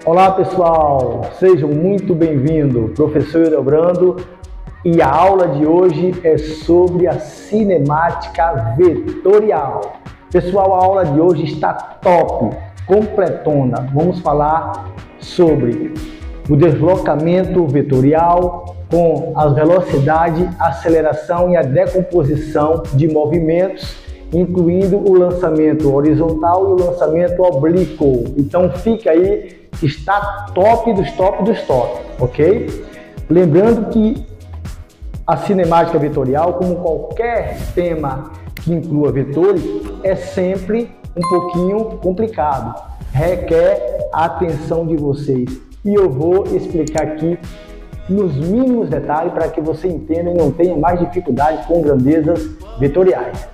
Olá pessoal, sejam muito bem-vindos, professor Edelbrando, e a aula de hoje é sobre a cinemática vetorial. Pessoal, a aula de hoje está top, completona. Vamos falar sobre o deslocamento vetorial com a velocidade, aceleração e a decomposição de movimentos, incluindo o lançamento horizontal e o lançamento oblíquo. Então fica aí, está top dos top dos top, ok? Lembrando que a cinemática vetorial, como qualquer tema que inclua vetores, é sempre um pouquinho complicado, requer a atenção de vocês. E eu vou explicar aqui nos mínimos detalhes para que você entenda e não tenha mais dificuldade com grandezas vetoriais.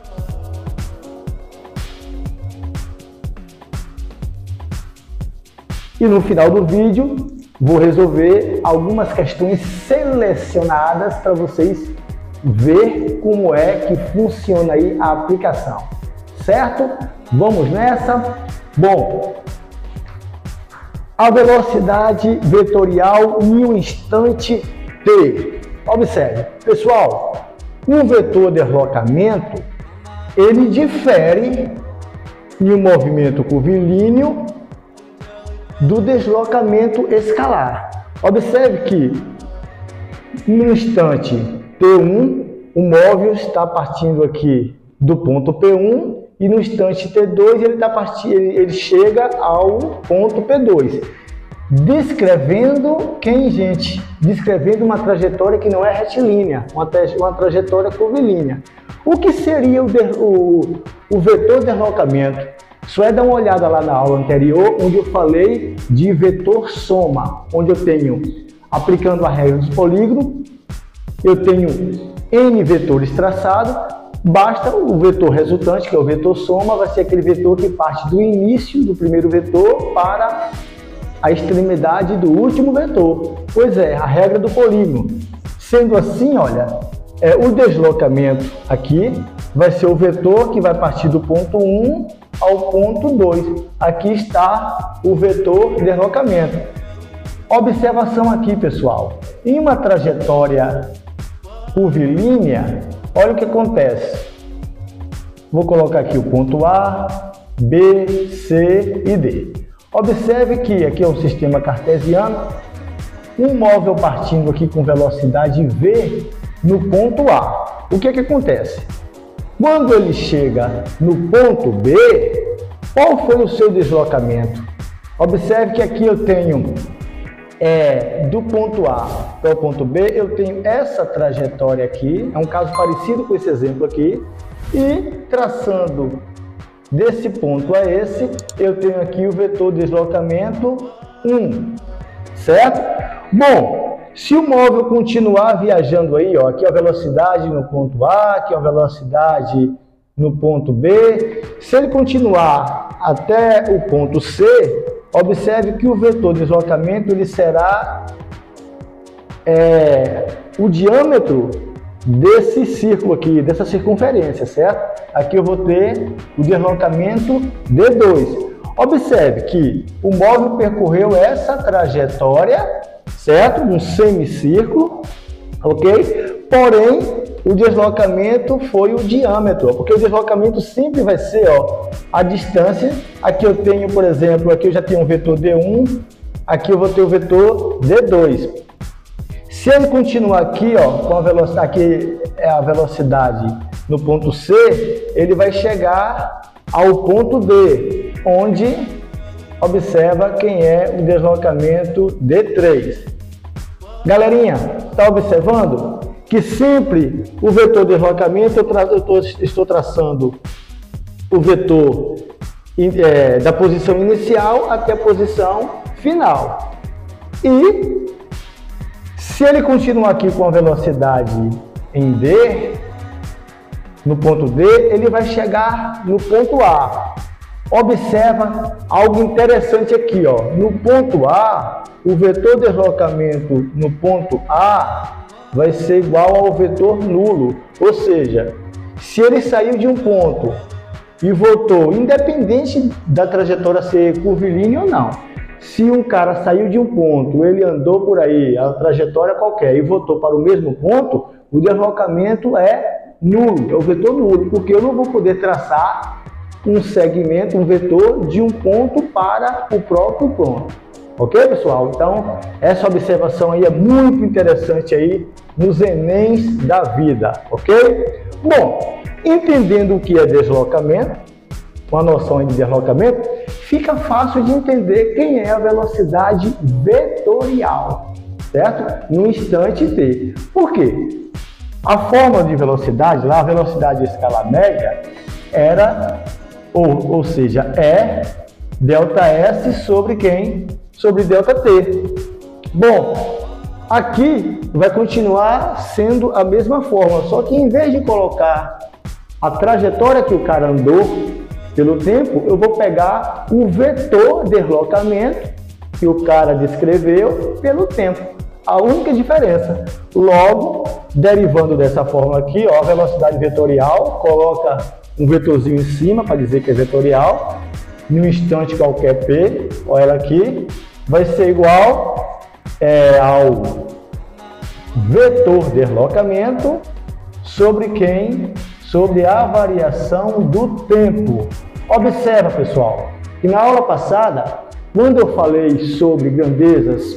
E no final do vídeo, vou resolver algumas questões selecionadas para vocês ver como é que funciona aí a aplicação. Certo? Vamos nessa? Bom, a velocidade vetorial em um instante t. Observe, pessoal, um vetor de deslocamento, ele difere em um movimento curvilíneo do deslocamento escalar. Observe que no instante T1, o móvel está partindo aqui do ponto P1 e no instante T2 ele chega ao ponto P2. Descrevendo descrevendo uma trajetória que não é retilínea, uma trajetória curvilínea. O que seria o vetor de deslocamento? Só é dar uma olhada lá na aula anterior, onde eu falei de vetor soma, onde eu tenho, aplicando a regra dos polígonos, eu tenho N vetores traçados, basta o vetor resultante, que é o vetor soma, vai ser aquele vetor que parte do início do primeiro vetor para a extremidade do último vetor. Pois é, a regra do polígono. Sendo assim, olha, o deslocamento aqui vai ser o vetor que vai partir do ponto 1 ao ponto 2. Aqui está o vetor de deslocamento. Observação aqui, pessoal. Em uma trajetória curvilínea, olha o que acontece. Vou colocar aqui o ponto A, B, C e D. Observe que aqui é um sistema cartesiano. Um móvel partindo aqui com velocidade v no ponto A. O que acontece? Quando ele chega no ponto B, qual foi o seu deslocamento? Observe que aqui eu tenho, do ponto A para o ponto B, eu tenho essa trajetória aqui, é um caso parecido com esse exemplo aqui, e traçando desse ponto a esse, eu tenho aqui o vetor de deslocamento 1, certo? Bom, se o móvel continuar viajando aí, ó, aqui a velocidade no ponto A, aqui a velocidade no ponto B, se ele continuar até o ponto C, observe que o vetor de deslocamento ele será o diâmetro desse círculo aqui, dessa circunferência, certo? Aqui eu vou ter o deslocamento D2. Observe que o móvel percorreu essa trajetória, certo? Um semicírculo, ok? Porém, o deslocamento foi o diâmetro, porque o deslocamento sempre vai ser, ó, a distância. Aqui eu tenho, por exemplo, aqui eu já tenho um vetor D1, aqui eu vou ter o vetor D2. Se ele continuar aqui, ó, com a velocidade, aqui é a velocidade no ponto C, ele vai chegar ao ponto D, onde observa quem é o deslocamento D3. Galerinha, está observando que sempre o vetor de deslocamento eu estou traçando o vetor da posição inicial até a posição final. E se ele continuar aqui com a velocidade em D, no ponto D, ele vai chegar no ponto A. Observa algo interessante aqui, ó. No ponto A, o vetor de deslocamento no ponto A vai ser igual ao vetor nulo. Ou seja, se ele saiu de um ponto e voltou, independente da trajetória ser curvilínea ou não, Se um cara saiu de um ponto, ele andou por aí, a trajetória qualquer, e voltou para o mesmo ponto, o deslocamento é nulo, é o vetor nulo, porque eu não vou poder traçar um segmento, um vetor de um ponto para o próprio ponto. Ok, pessoal? Então, essa observação aí é muito interessante aí nos Enems da vida, ok? Bom, entendendo o que é deslocamento, uma noção de deslocamento, fica fácil de entender quem é a velocidade vetorial, certo? No instante t. Por quê? A fórmula de velocidade, lá a velocidade escalar média, era, ou seja, é ΔS sobre quem? Sobre ΔT. Bom, aqui vai continuar sendo a mesma fórmula, só que em vez de colocar a trajetória que o cara andou pelo tempo, eu vou pegar o vetor deslocamento que o cara descreveu pelo tempo. A única diferença. Logo, derivando dessa fórmula aqui, ó, a velocidade vetorial, coloca um vetorzinho em cima para dizer que é vetorial, em um instante qualquer P, olha ela aqui, vai ser igual ao vetor deslocamento sobre quem? Sobre a variação do tempo. Observa, pessoal, que na aula passada, quando eu falei sobre grandezas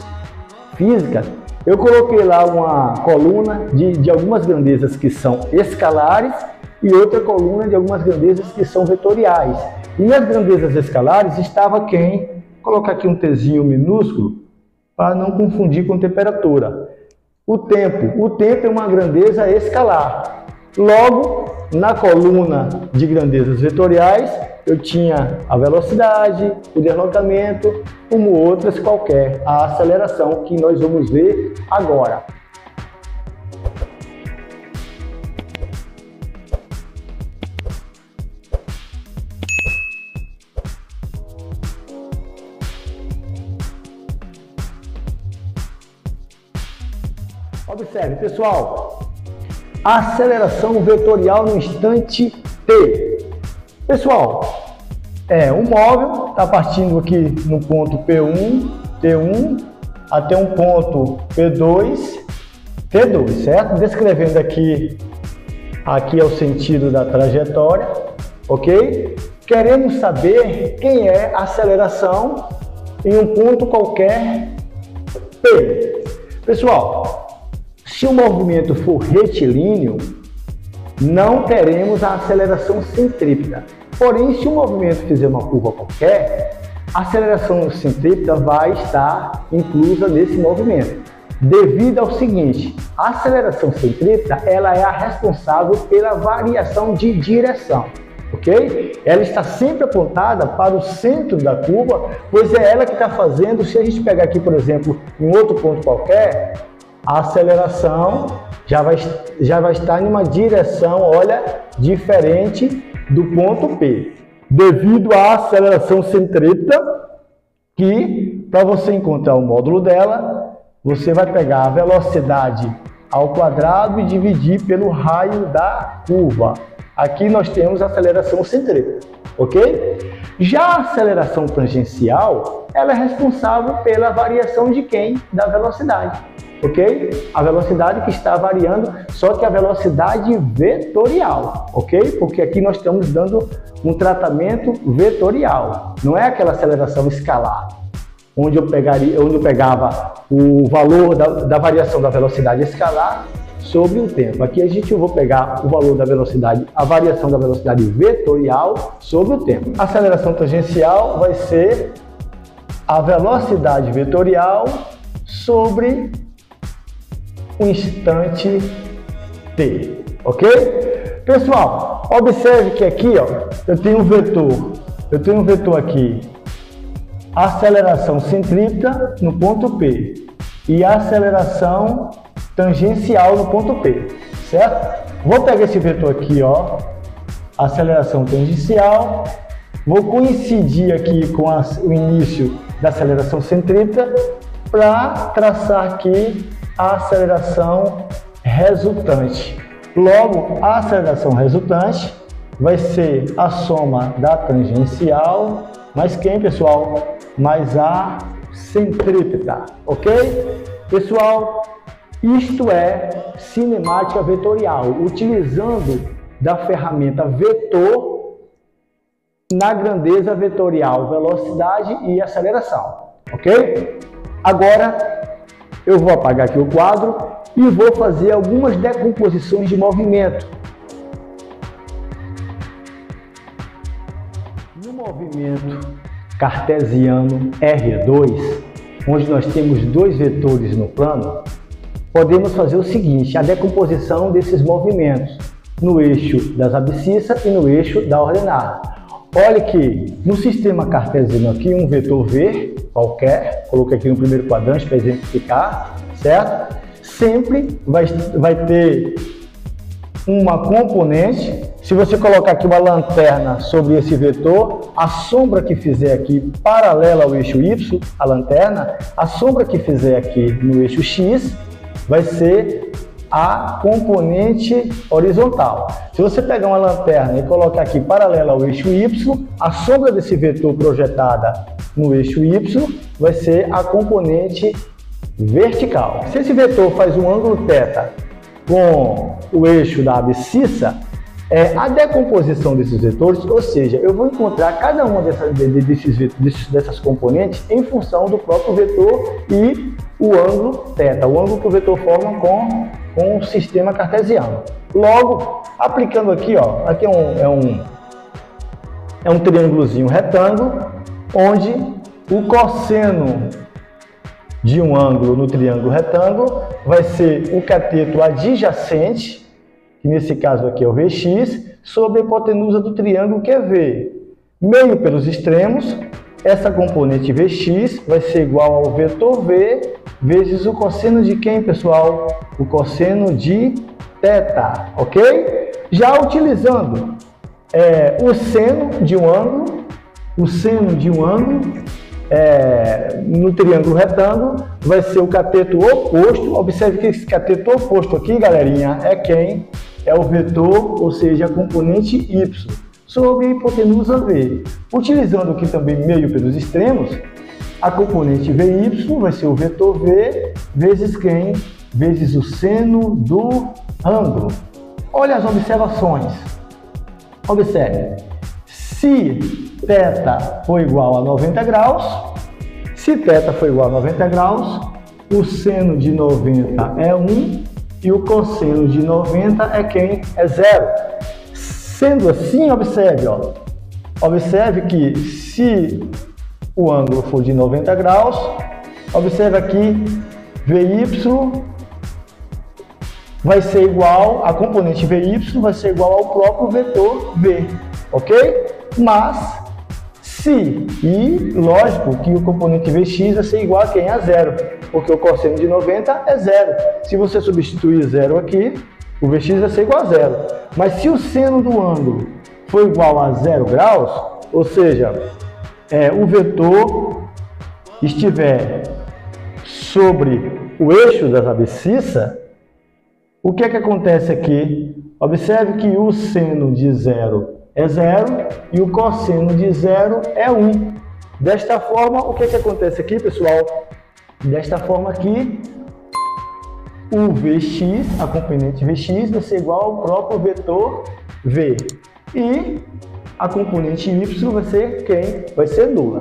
físicas, eu coloquei lá uma coluna de algumas grandezas que são escalares e outra coluna de algumas grandezas que são vetoriais. E nas grandezas escalares estava quem? Vou colocar aqui um Tzinho minúsculo para não confundir com temperatura. O tempo. O tempo é uma grandeza escalar. Logo, na coluna de grandezas vetoriais, eu tinha a velocidade, o deslocamento, como outras qualquer, a aceleração, que nós vamos ver agora. Observe, pessoal, a aceleração vetorial no instante t. Pessoal, um móvel está partindo aqui no ponto P1, T1, até um ponto P2, T2, certo? Descrevendo aqui é o sentido da trajetória, ok? Queremos saber quem é a aceleração em um ponto qualquer P. Pessoal, se o movimento for retilíneo, não teremos a aceleração centrípeta. Porém, se o movimento fizer uma curva qualquer, a aceleração centrípeta vai estar inclusa nesse movimento. Devido ao seguinte, a aceleração centrípeta ela é a responsável pela variação de direção, ok? Ela está sempre apontada para o centro da curva, pois é ela que está fazendo, se a gente pegar aqui, por exemplo, em outro ponto qualquer, a aceleração já vai estar em uma direção, olha, diferente do ponto P. Devido à aceleração centrípeta, que para você encontrar o módulo dela, você vai pegar a velocidade ao quadrado e dividir pelo raio da curva. Aqui nós temos a aceleração centrípeta, ok? Já a aceleração tangencial, ela é responsável pela variação de quem? Da velocidade. Ok? A velocidade que está variando, só que a velocidade vetorial, ok? Porque aqui nós estamos dando um tratamento vetorial, não é aquela aceleração escalar, onde eu pegava o valor da variação da velocidade escalar sobre o tempo. Aqui eu vou pegar o valor da velocidade, a variação da velocidade vetorial sobre o tempo. A aceleração tangencial vai ser a velocidade vetorial sobre um instante t, ok? Pessoal, observe que aqui, ó, eu tenho um vetor aqui, aceleração centrípeta no ponto P e aceleração tangencial no ponto P, certo? Vou pegar esse vetor aqui, ó, aceleração tangencial, vou coincidir aqui com o início da aceleração centrípeta para traçar aqui a aceleração resultante. Logo, a aceleração resultante vai ser a soma da tangencial mais quem, pessoal? Mais a centrípeta, ok? Pessoal, isto é cinemática vetorial, utilizando da ferramenta vetor na grandeza vetorial, velocidade e aceleração, ok? Agora, eu vou apagar aqui o quadro e vou fazer algumas decomposições de movimento. No movimento cartesiano R2, onde nós temos dois vetores no plano, podemos fazer o seguinte, a decomposição desses movimentos no eixo das abscissas e no eixo da ordenada. Olha que no sistema cartesiano aqui, um vetor V qualquer, coloquei aqui no primeiro quadrante para exemplificar, certo? Sempre vai ter uma componente. Se você colocar aqui uma lanterna sobre esse vetor, a sombra que fizer aqui paralela ao eixo Y, a lanterna, a sombra que fizer aqui no eixo X vai ser a componente horizontal. Se você pegar uma lanterna e colocar aqui paralela ao eixo Y, a sombra desse vetor projetada no eixo Y vai ser a componente vertical. Se esse vetor faz um ângulo θ com o eixo da abscissa, a decomposição desses vetores, ou seja, eu vou encontrar cada uma dessas componentes em função do próprio vetor e o ângulo θ, o ângulo que o vetor forma com o sistema cartesiano. Logo, aplicando aqui, ó, aqui é um triângulozinho retângulo, onde o cosseno de um ângulo no triângulo retângulo vai ser o cateto adjacente, que nesse caso aqui é o Vx, sobre a hipotenusa do triângulo que é V. Meio pelos extremos, essa componente Vx vai ser igual ao vetor V vezes o cosseno de quem, pessoal? O cosseno de θ, ok? Já utilizando o seno de um ângulo, no triângulo retângulo vai ser o cateto oposto. Observe que esse cateto oposto aqui, galerinha, é quem? É o vetor, ou seja, a componente Y, sobre a hipotenusa V. Utilizando aqui também meio pelos extremos, a componente VY vai ser o vetor V vezes quem? Vezes o seno do ângulo. Olha as observações. Observe. Se θ for igual a 90 graus, o seno de 90 é 1 e o cosseno de 90 é quem? É 0. Sendo assim, observe que se o ângulo for de 90 graus, observe aqui, VY vai ser igual, a componente VY vai ser igual ao próprio vetor V, ok? Mas, lógico que o componente Vx vai ser igual a quem? A 0, porque o cosseno de 90 é 0. Se você substituir 0 aqui, o Vx vai ser igual a 0. Mas se o seno do ângulo for igual a 0 graus, ou seja, o vetor estiver sobre o eixo das abscissas, o que é que acontece aqui? Observe que o seno de 0 é 0 e o cosseno de 0 é 1. Desta forma, o que é que acontece aqui, pessoal? Desta forma aqui, o Vx, a componente Vx, vai ser igual ao próprio vetor V. E a componente Y vai ser quem? Vai ser nula.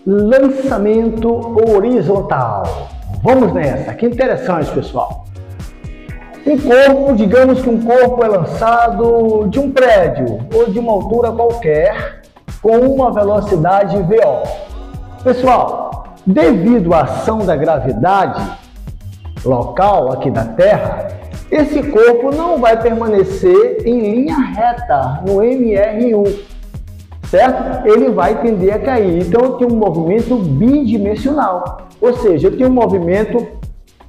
Lançamento horizontal. Vamos nessa, que interessante, pessoal. Um corpo, digamos que um corpo é lançado de um prédio ou de uma altura qualquer com uma velocidade VO. Pessoal, devido à ação da gravidade local aqui da Terra, esse corpo não vai permanecer em linha reta no MR1, certo? Ele vai tender a cair. Então eu tenho um movimento bidimensional, ou seja, eu tenho um movimento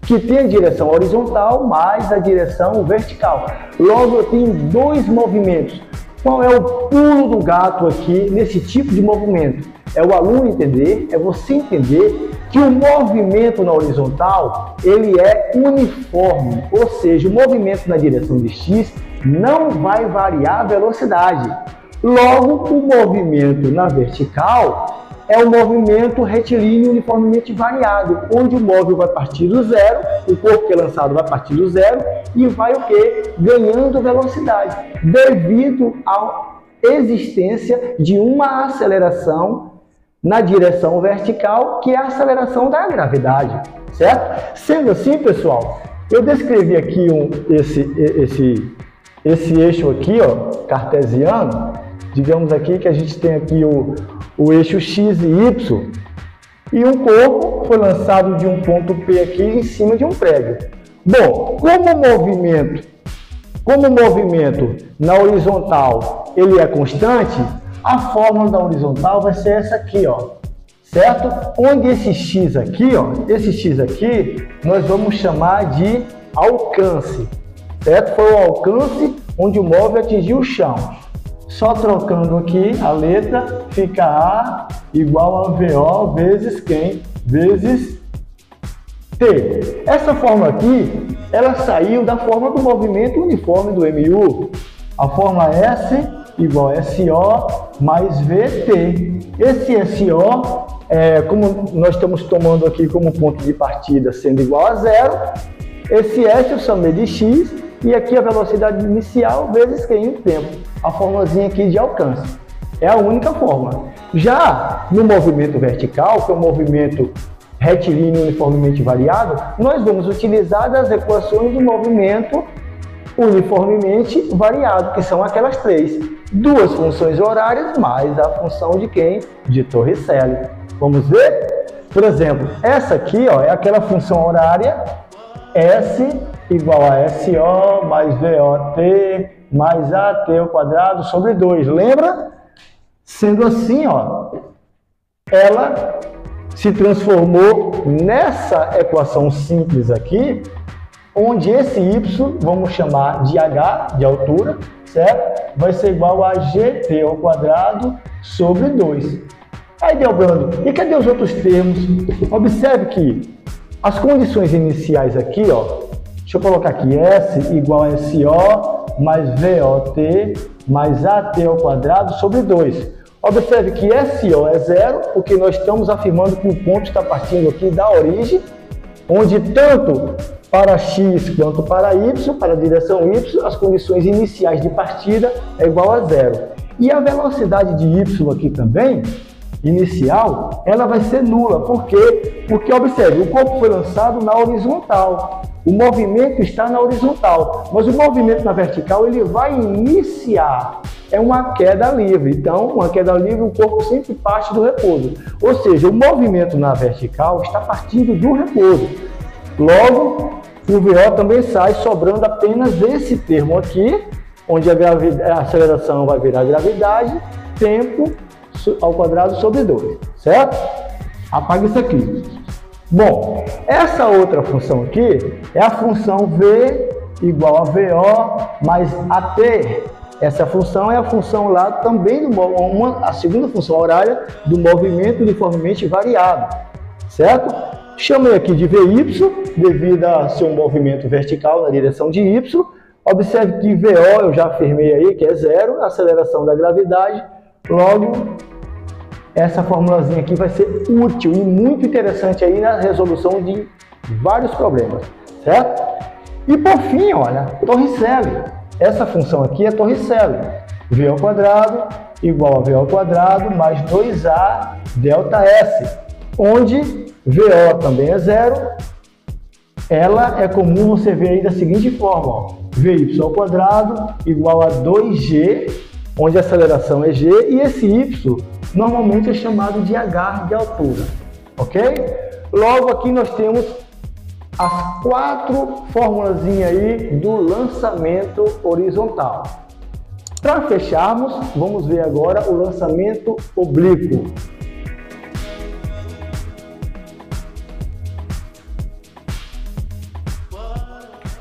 que tem a direção horizontal mais a direção vertical. Logo eu tenho dois movimentos. Qual é o pulo do gato aqui nesse tipo de movimento? É o aluno entender, é você entender que o movimento na horizontal ele é uniforme, ou seja, o movimento na direção de X não vai variar a velocidade. Logo, o movimento na vertical é um movimento retilíneo uniformemente variado, onde o móvel vai partir do zero, o corpo que é lançado vai partir do zero e vai o quê? Ganhando velocidade, devido à existência de uma aceleração na direção vertical, que é a aceleração da gravidade, certo? Sendo assim, pessoal, eu descrevi aqui esse eixo aqui, ó, cartesiano. Digamos aqui que a gente tem aqui o eixo X e Y, e um corpo foi lançado de um ponto P aqui em cima de um prédio. Bom, como o movimento na horizontal ele é constante, a fórmula da horizontal vai ser essa aqui, ó, certo? Onde esse X aqui, ó, nós vamos chamar de alcance, certo? Foi o alcance onde o móvel atingiu o chão. Só trocando aqui a letra, fica A igual a VO vezes quem? Vezes T. Essa fórmula aqui, ela saiu da fórmula do movimento uniforme do MU. A fórmula S igual a SO mais VT. Esse SO, como nós estamos tomando aqui como ponto de partida sendo igual a zero, esse S eu chamei de X, e aqui a velocidade inicial vezes quem? O tempo. A formulazinha aqui de alcance. É a única fórmula. Já no movimento vertical, que é um movimento retilíneo uniformemente variado, nós vamos utilizar das equações do movimento uniformemente variado, que são aquelas três. Duas funções horárias mais a função de quem? De Torricelli. Vamos ver? Por exemplo, essa aqui, ó, é aquela função horária S igual a SO mais VOT mais AT ao quadrado sobre 2. Lembra? Sendo assim, ó, ela se transformou nessa equação simples aqui, onde esse Y, vamos chamar de H, de altura, certo? Vai ser igual a GT ao quadrado sobre 2. Aí, Delbrando, e cadê os outros termos? Observe que as condições iniciais aqui, ó, deixa eu colocar aqui, S igual a SO mais VOT mais AT ao quadrado sobre 2. Observe que SO é zero, porque nós estamos afirmando que o ponto está partindo aqui da origem, onde tanto para X quanto para Y, para a direção Y, as condições iniciais de partida é igual a zero. E a velocidade de Y aqui também, inicial, ela vai ser nula. Por quê? Porque, observe, o corpo foi lançado na horizontal. O movimento está na horizontal, mas o movimento na vertical ele vai iniciar. É uma queda livre. Então, uma queda livre, o corpo sempre parte do repouso. Ou seja, o movimento na vertical está partindo do repouso. Logo, o VO também sai sobrando apenas esse termo aqui, onde a aceleração vai virar gravidade, tempo ao quadrado sobre 2, certo? Apaga isso aqui. Bom, essa outra função aqui é a função V igual a VO mais AT. Essa função é a função lá também, a segunda função horária do movimento uniformemente variado, certo? Chamei aqui de VY, devido a ser um movimento vertical na direção de Y. Observe que VO eu já afirmei aí que é zero, a aceleração da gravidade. Logo, essa formulazinha aqui vai ser útil e muito interessante aí na resolução de vários problemas, certo? E por fim, olha, Torricelli. Essa função aqui é Torricelli. V ao quadrado igual a V ao quadrado mais 2A delta S, onde VO também é zero. Ela é comum você ver aí da seguinte forma, ó, VY ao quadrado igual a 2G, onde a aceleração é G, e esse Y normalmente é chamado de H de altura, ok? Logo aqui nós temos as 4 formulazinhas aí do lançamento horizontal. Para fecharmos, vamos ver agora o lançamento oblíquo.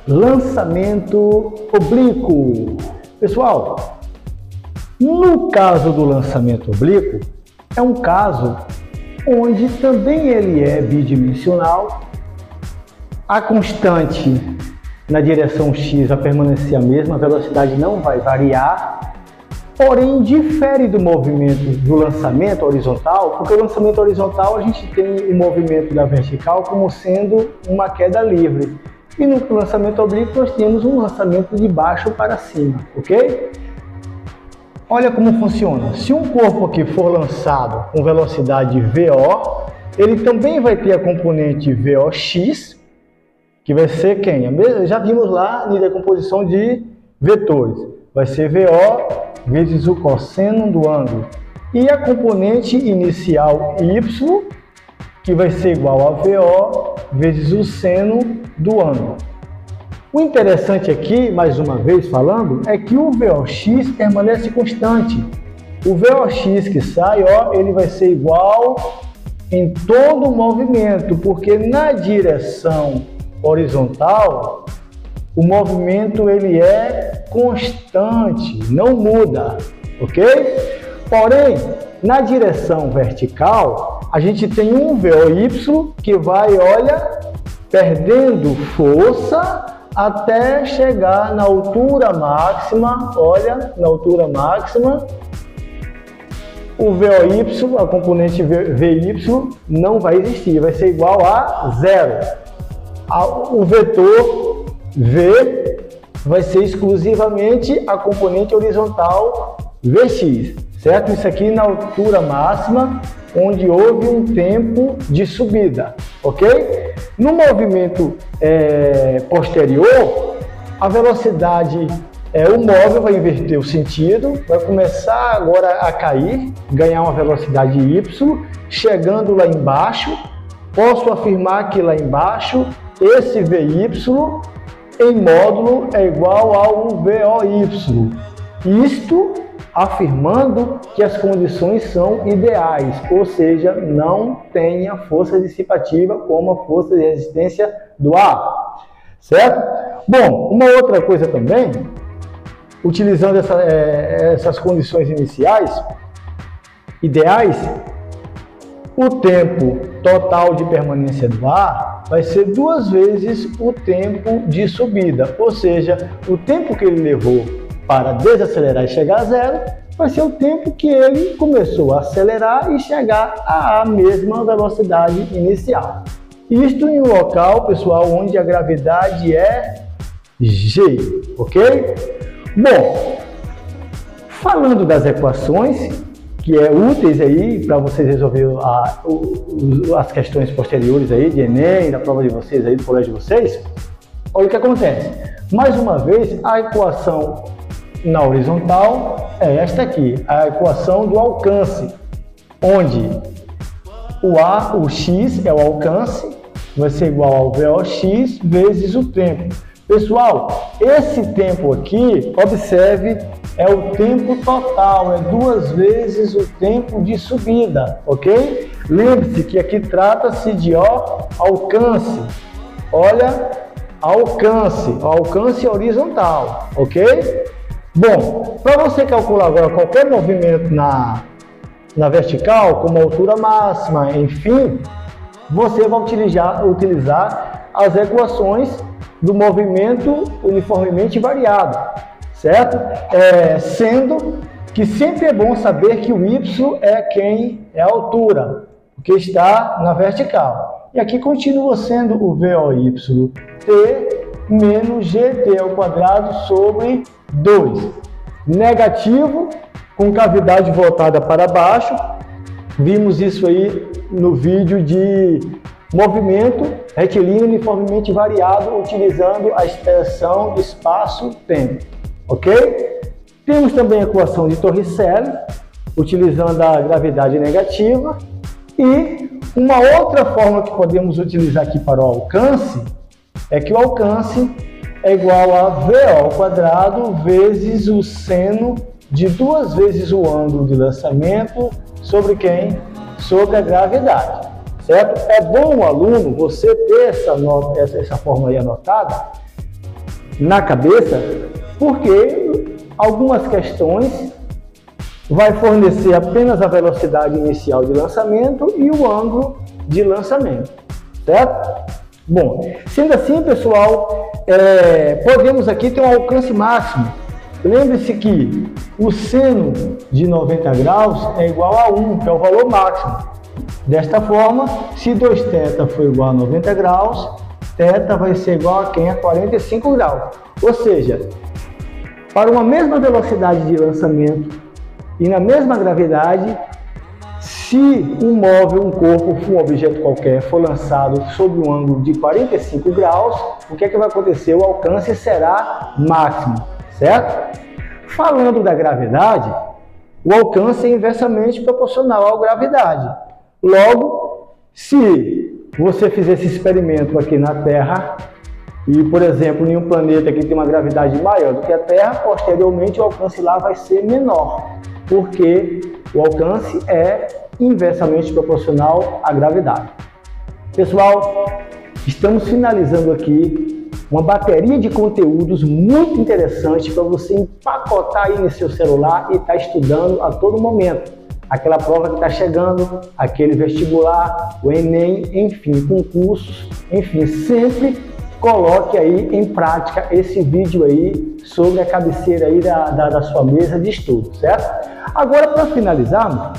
Lançamento oblíquo. Pessoal, no caso do lançamento oblíquo, é um caso onde também ele é bidimensional. A constante na direção X vai permanecer a mesma, a velocidade não vai variar, porém difere do movimento do lançamento horizontal, porque o lançamento horizontal a gente tem o movimento da vertical como sendo uma queda livre, e no lançamento oblíquo nós temos um lançamento de baixo para cima, ok? Olha como funciona. Se um corpo aqui for lançado com velocidade VO, ele também vai ter a componente VOX, que vai ser quem? Já vimos lá na decomposição de vetores. Vai ser VO vezes o cosseno do ângulo. E a componente inicial Y, que vai ser igual a VO vezes o seno do ângulo. O interessante aqui, mais uma vez falando, é que o VOX permanece constante. O VOX que sai, ó, ele vai ser igual em todo o movimento, porque na direção horizontal, o movimento ele é constante, não muda, ok? Porém, na direção vertical, a gente tem um VOY que vai, olha, perdendo força até chegar na altura máxima, olha, na altura máxima, o VOY, a componente VY, não vai existir, vai ser igual a zero. O vetor V vai ser exclusivamente a componente horizontal Vx, certo? Isso aqui na altura máxima, onde houve um tempo de subida, ok? No movimento posterior, a velocidade, o móvel vai inverter o sentido, vai começar agora a cair, ganhar uma velocidade y, chegando lá embaixo. Posso afirmar que lá embaixo, esse VY em módulo é igual ao VOY. Isto afirmando que as condições são ideais, ou seja, não tem a força dissipativa como a força de resistência do ar, certo? Bom, uma outra coisa também, utilizando essas condições iniciais, ideais, o tempo total de permanência do ar vai ser 2 vezes o tempo de subida, ou seja, o tempo que ele levou para desacelerar e chegar a zero vai ser o tempo que ele começou a acelerar e chegar à mesma velocidade inicial. Isto em um local, pessoal, onde a gravidade é G, ok? Bom, falando das equações, que é úteis aí para vocês resolverem as questões posteriores aí de Enem, da prova de vocês aí, do colégio de vocês, olha o que acontece. Mais uma vez, a equação na horizontal é esta aqui, a equação do alcance, onde o x é o alcance, vai ser igual ao VOX vezes o tempo. Pessoal, esse tempo aqui, observe, é o tempo total, é 2 vezes o tempo de subida, ok? Lembre-se que aqui trata-se de alcance, olha, alcance horizontal, ok? Bom, para você calcular agora qualquer movimento na vertical, como altura máxima, enfim, você vai utilizar as equações do movimento uniformemente variado, certo? Sendo que sempre é bom saber que o y é a altura, que está na vertical. E aqui continua sendo o VOY t menos gt ao quadrado sobre 2. Negativo, com cavidade voltada para baixo. Vimos isso aí no vídeo de movimento retilíneo uniformemente variado, utilizando a expressão de espaço-tempo, ok? Temos também a equação de Torricelli, utilizando a gravidade negativa. E uma outra forma que podemos utilizar aqui para o alcance é que o alcance é igual a VO ao quadrado vezes o seno de 2 vezes o ângulo de lançamento sobre quem? Sobre a gravidade, certo? É bom, o aluno, você ter essa forma aí anotada na cabeça, porque algumas questões vai fornecer apenas a velocidade inicial de lançamento e o ângulo de lançamento, certo? Bom, sendo assim, pessoal, podemos aqui ter um alcance máximo. Lembre-se que o seno de 90 graus é igual a 1, que é o valor máximo. Desta forma, se 2θ for igual a 90 graus, θ vai ser igual a quem? A 45 graus. Ou seja, para uma mesma velocidade de lançamento e na mesma gravidade, se um móvel, um corpo, um objeto qualquer for lançado sob um ângulo de 45 graus, o que é que vai acontecer? O alcance será máximo, certo? Falando da gravidade, o alcance é inversamente proporcional à gravidade. Logo, se você fizer esse experimento aqui na Terra, e, por exemplo, em um planeta que tem uma gravidade maior do que a Terra, posteriormente o alcance lá vai ser menor, porque o alcance é inversamente proporcional à gravidade. Pessoal, estamos finalizando aqui uma bateria de conteúdos muito interessante para você empacotar aí no seu celular e estar estudando a todo momento. Aquela prova que está chegando, aquele vestibular, o Enem, enfim, concursos, enfim, sempre coloque aí em prática esse vídeo aí sobre a cabeceira aí da sua mesa de estudo, certo? Agora, para finalizar,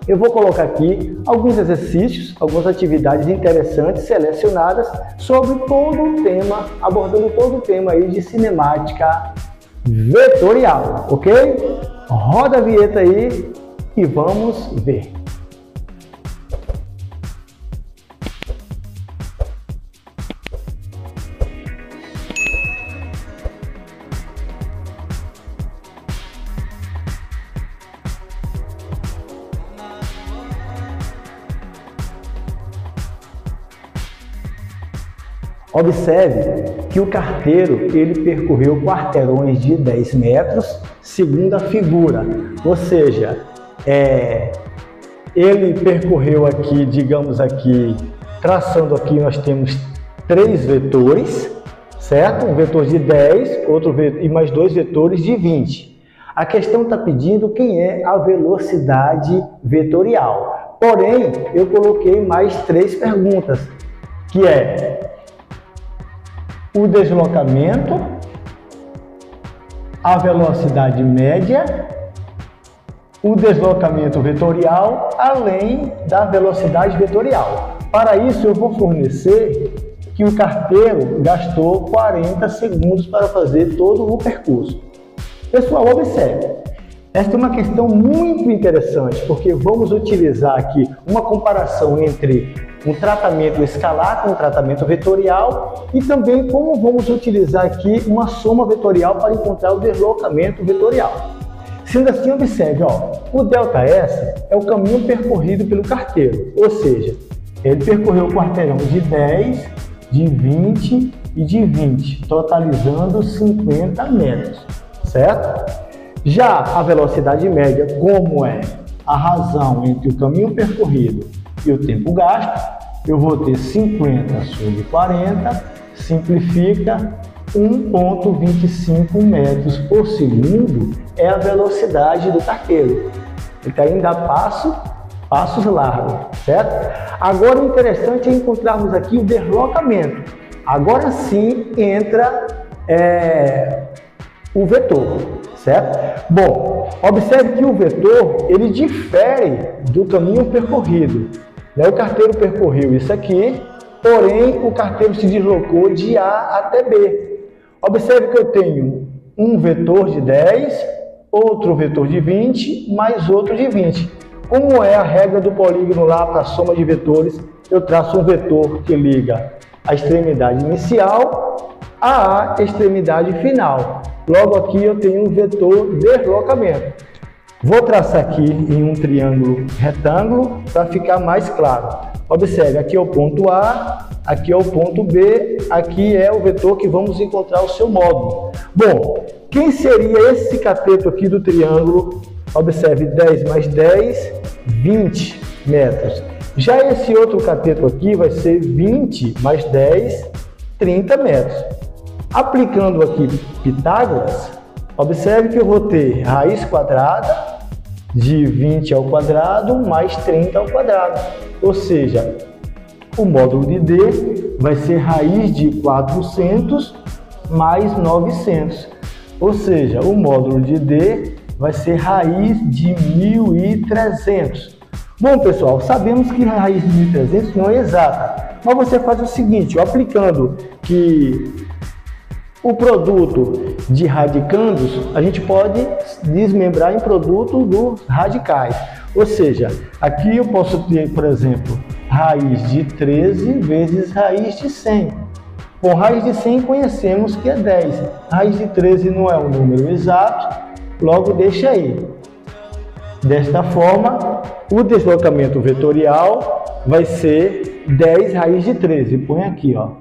eu vou colocar aqui alguns exercícios, algumas atividades interessantes selecionadas sobre todo o tema, abordando todo o tema aí de cinemática vetorial, ok? Roda a vinheta aí e vamos ver. Observe que o carteiro ele percorreu quarteirões de 10 metros, segundo a figura, ou seja, ele percorreu aqui, digamos aqui, traçando aqui nós temos 3 vetores, certo? Um vetor de 10, outro vetor, e mais 2 vetores de 20. A questão está pedindo quem é a velocidade vetorial. Porém, eu coloquei mais 3 perguntas, que é o deslocamento, a velocidade média, o deslocamento vetorial, além da velocidade vetorial. Para isso, eu vou fornecer que o carteiro gastou 40 segundos para fazer todo o percurso. Pessoal, observe. Esta é uma questão muito interessante, porque vamos utilizar aqui uma comparação entre um tratamento escalar com um tratamento vetorial e também como vamos utilizar aqui uma soma vetorial para encontrar o deslocamento vetorial. Sendo assim, observe, o ΔS é o caminho percorrido pelo carteiro, ou seja, ele percorreu o quarteirão de 10, de 20 e de 20, totalizando 50 metros, certo? Já a velocidade média, como é a razão entre o caminho percorrido e o tempo gasto, eu vou ter 50 sobre 40, simplifica 1,25 metros por segundo é a velocidade do carteiro. Ele está indo a passos largos, certo? Agora o interessante é encontrarmos aqui o deslocamento. Agora sim entra o vetor, certo? Bom, observe que o vetor ele difere do caminho percorrido. O carteiro percorreu isso aqui, porém o carteiro se deslocou de A até B. Observe que eu tenho um vetor de 10, outro vetor de 20, mais outro de 20. Como é a regra do polígono lá para a soma de vetores, eu traço um vetor que liga a extremidade inicial à extremidade final. Logo aqui eu tenho um vetor deslocamento. Vou traçar aqui em um triângulo retângulo para ficar mais claro. Observe, aqui é o ponto A, aqui é o ponto B, aqui é o vetor que vamos encontrar o seu módulo. Bom, quem seria esse cateto aqui do triângulo? Observe, 10 mais 10, 20 metros. Já esse outro cateto aqui vai ser 20 mais 10, 30 metros. Aplicando aqui Pitágoras, observe que eu vou ter raiz quadrada de 20 ao quadrado mais 30 ao quadrado. Ou seja, o módulo de D vai ser raiz de 400 mais 900. Ou seja, o módulo de D vai ser raiz de 1.300. Bom, pessoal, sabemos que a raiz de 1.300 não é exata, mas você faz o seguinte, ó, aplicando que o produto de radicandos, a gente pode desmembrar em produto dos radicais. Ou seja, aqui eu posso ter, por exemplo, raiz de 13 vezes raiz de 100. Bom, raiz de 100 conhecemos que é 10. Raiz de 13 não é um número exato, logo deixa aí. Desta forma, o deslocamento vetorial vai ser 10 raiz de 13. Põe aqui, ó.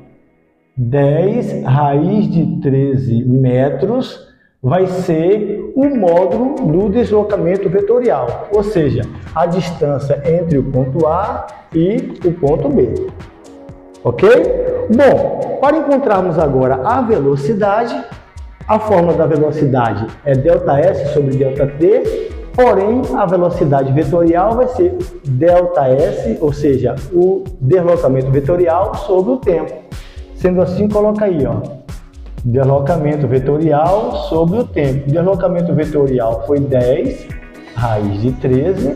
10 raiz de 13 metros vai ser o módulo do deslocamento vetorial, ou seja, a distância entre o ponto A e o ponto B. Ok? Bom, para encontrarmos agora a velocidade, a fórmula da velocidade é ΔS sobre ΔT, porém a velocidade vetorial vai ser ΔS, ou seja, o deslocamento vetorial sobre o tempo. Sendo assim, coloca aí, ó, deslocamento vetorial sobre o tempo. Deslocamento vetorial foi 10 raiz de 13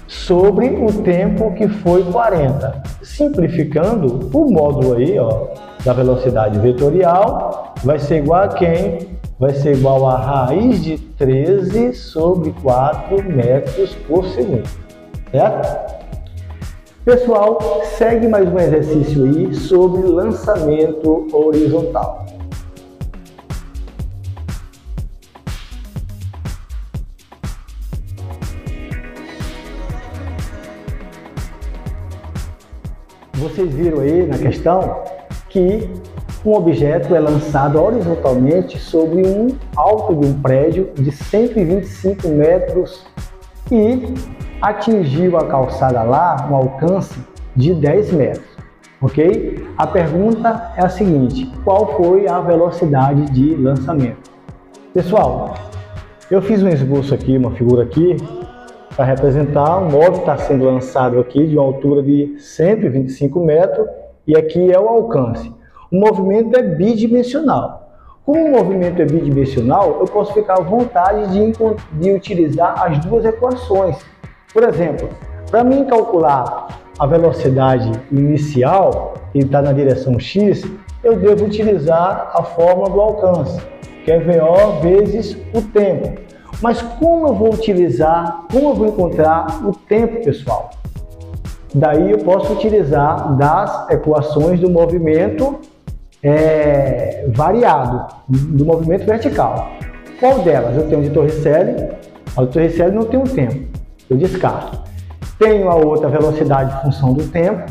sobre o tempo que foi 40. Simplificando, o módulo aí, ó, da velocidade vetorial vai ser igual a quem? Vai ser igual a raiz de 13 sobre 4 metros por segundo, certo? Pessoal, segue mais um exercício aí sobre lançamento horizontal. Vocês viram aí na questão que um objeto é lançado horizontalmente sobre um alto de um prédio de 125 metros e atingiu a calçada lá, um alcance de 10 metros, ok? A pergunta é a seguinte, qual foi a velocidade de lançamento? Pessoal, eu fiz um esboço aqui, uma figura aqui, para representar um móvel que está sendo lançado aqui de uma altura de 125 metros e aqui é o alcance. O movimento é bidimensional. Como o movimento é bidimensional, eu posso ficar à vontade de utilizar as duas equações. Por exemplo, para mim calcular a velocidade inicial, que está na direção x, eu devo utilizar a fórmula do alcance, que é VO vezes o tempo. Mas como eu vou encontrar o tempo, pessoal? Daí eu posso utilizar das equações do movimento variado, do movimento vertical. Qual delas? Eu tenho de Torricelli, a de Torricelli não tem um tempo. Eu descarto. Tenho a outra velocidade em função do tempo,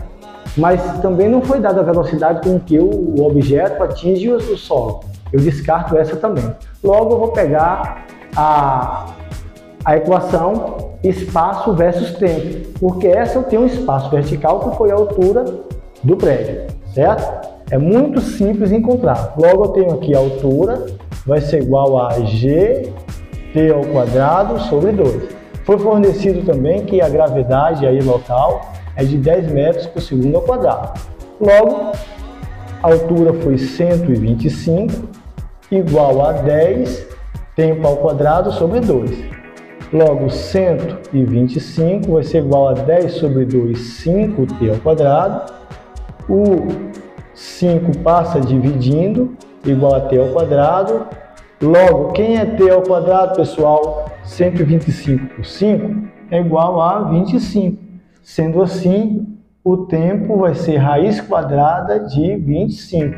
mas também não foi dada a velocidade com que o objeto atinge o solo. Eu descarto essa também. Logo eu vou pegar a equação espaço versus tempo, porque essa eu tenho um espaço vertical que foi a altura do prédio, certo? É muito simples encontrar. Logo eu tenho aqui a altura, vai ser igual a gt ao quadrado sobre 2. Foi fornecido também que a gravidade aí local é de 10 metros por segundo ao quadrado. Logo, a altura foi 125 igual a 10 tempo ao quadrado sobre 2. Logo, 125 vai ser igual a 10 sobre 2, 5t ao quadrado. O 5 passa dividindo, igual a t ao quadrado. Logo, quem é t ao quadrado, pessoal? 125 por 5 é igual a 25. Sendo assim, o tempo vai ser raiz quadrada de 25.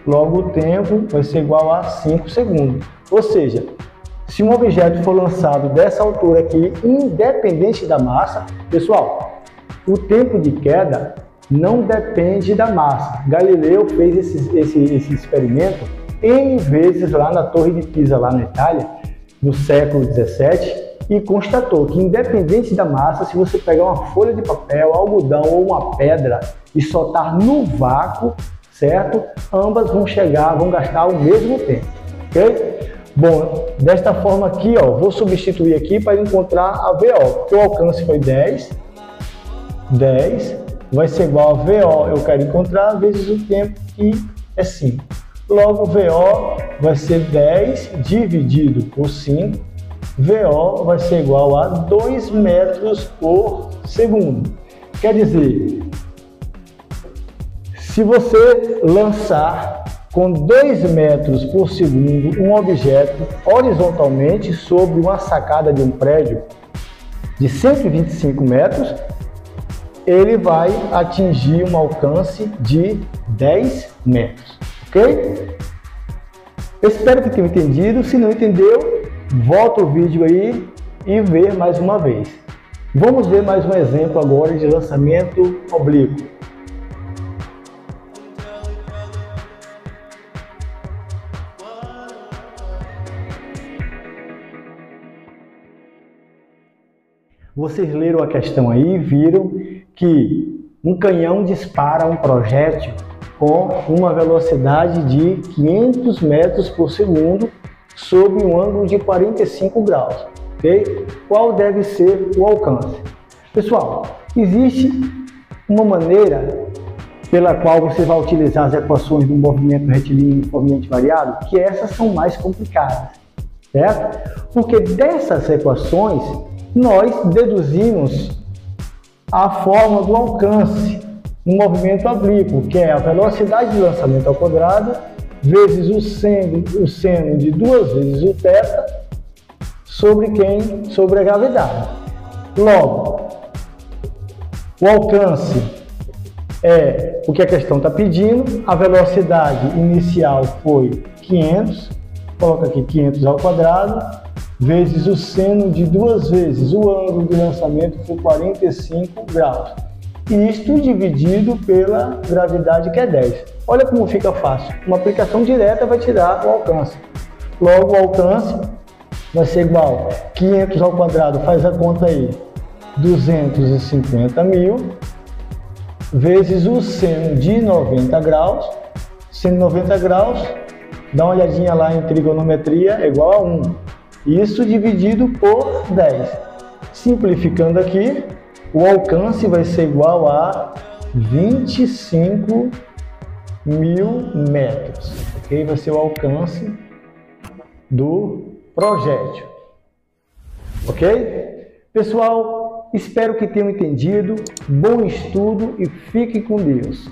Logo, o tempo vai ser igual a 5 segundos. Ou seja, se um objeto for lançado dessa altura aqui, independente da massa, pessoal, o tempo de queda não depende da massa. Galileu fez esse experimento N vezes lá na Torre de Pisa, lá na Itália, no século 17, e constatou que, independente da massa, se você pegar uma folha de papel, algodão ou uma pedra e soltar no vácuo, certo? Ambas vão gastar o mesmo tempo, ok? Bom, desta forma aqui, ó, vou substituir aqui para encontrar a VO, porque o alcance foi 10 vai ser igual a VO, eu quero encontrar, vezes o tempo, que é 5. Logo, VO vai ser 10 dividido por 5. VO vai ser igual a 2 metros por segundo. Quer dizer, se você lançar com 2 metros por segundo um objeto horizontalmente sobre uma sacada de um prédio de 125 metros, ele vai atingir um alcance de 10 metros, ok? Eu espero que tenha entendido. Se não entendeu, volta o vídeo aí e vê mais uma vez. Vamos ver mais um exemplo agora de lançamento oblíquo. Vocês leram a questão aí e viram que um canhão dispara um projétil com uma velocidade de 500 metros por segundo sob um ângulo de 45 graus. Okay? Qual deve ser o alcance? Pessoal, existe uma maneira pela qual você vai utilizar as equações do movimento retilíneo uniformemente variado, que essas são mais complicadas, certo? Porque dessas equações nós deduzimos a forma do alcance no movimento oblíquo, que é a velocidade de lançamento ao quadrado vezes o seno de 2 vezes o θ sobre quem? Sobre a gravidade. Logo, o alcance é o que a questão está pedindo. A velocidade inicial foi 500, coloca aqui 500 ao quadrado, vezes o seno de 2 vezes o ângulo de lançamento foi 45 graus. Isto dividido pela gravidade, que é 10. Olha como fica fácil. Uma aplicação direta vai te dar o alcance. Logo, o alcance vai ser igual a 500 ao quadrado, faz a conta aí, 250 mil, vezes o seno de 90 graus. Seno de 90 graus, dá uma olhadinha lá em trigonometria, é igual a 1. Isso dividido por 10. Simplificando aqui, o alcance vai ser igual a 25 mil metros. Ok? Vai ser o alcance do projétil. Ok? Pessoal, espero que tenham entendido. Bom estudo e fiquem com Deus.